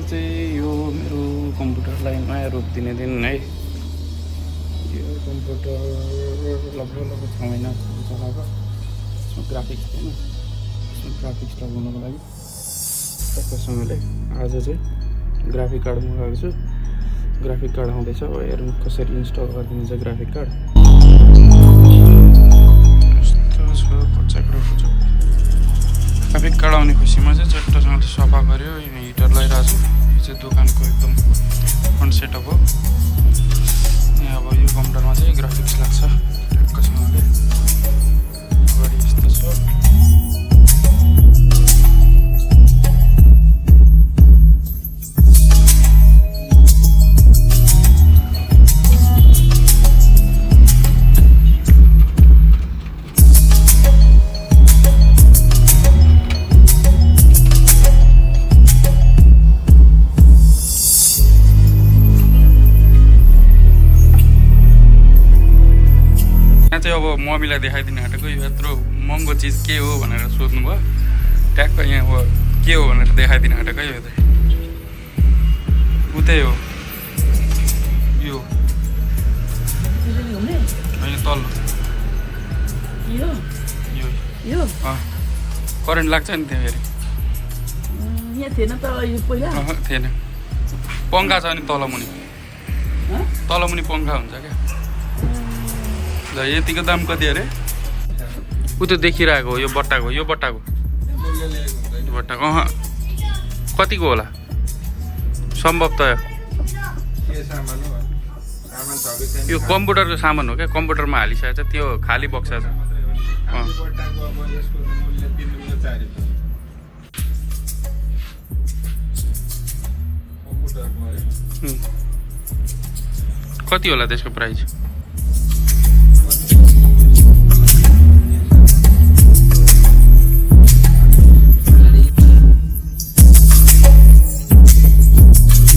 चाहिँ यो मेरो कम्प्युटरलाई नयाँ रूप दिने दिन है। यो कम्प्युटर लगभग 6 महिना चलाएको। यसमा ग्राफिक्स थिएन, यसमा ग्राफिक्स लगाउनको लागि टक्कसँगले आज चाहिँ ग्राफिक कार्ड मगाएको छु। ग्राफिक कार्ड आउँदैछ, अब हेरौँ कसरी इन्स्टल गरिदिन्छ ग्राफिक कार्ड। ग्राफिक कार्ड आउने खुसीमा चाहिँ चट्टसँगले सफा गऱ्यो। यहाँ हिटर लगाइरहेको छु। यो चाहिँ दोकानको एकदम फ्रन्ट सेटअप हो। यहाँ अब यो कम्प्युटरमा चाहिँ ग्राफिक्स लाग्छ टक्कसँगले। अगाडि यस्तो छ। अब मम्मीलाई देखाइदिनु आँटेको यो यत्रो महँगो चिज के हो भनेर सोध्नु भयो। ट्याक्क यहाँ अब के हो भनेर देखाइदिनु आँटेको यो चाहिँ उतै हो। यो होइन तल्लो यो करेन्ट लाग्छ नि त्यहाँ फेरि। यहाँ थिएन त यो पहिला थिएन। पङ्खा छ नि तलमुनि पङ्खा हुन्छ क्या। यतिको दाम कति अरे? उ त देखिरहेको हो यो बट्टाको कतिको होला सम्भवतः? यो कम्प्युटरको सामान हो क्या, कम्प्युटरमा हालिसकेको छ। त्यो खाली बक्सा छ। कति होला त्यसको प्राइस?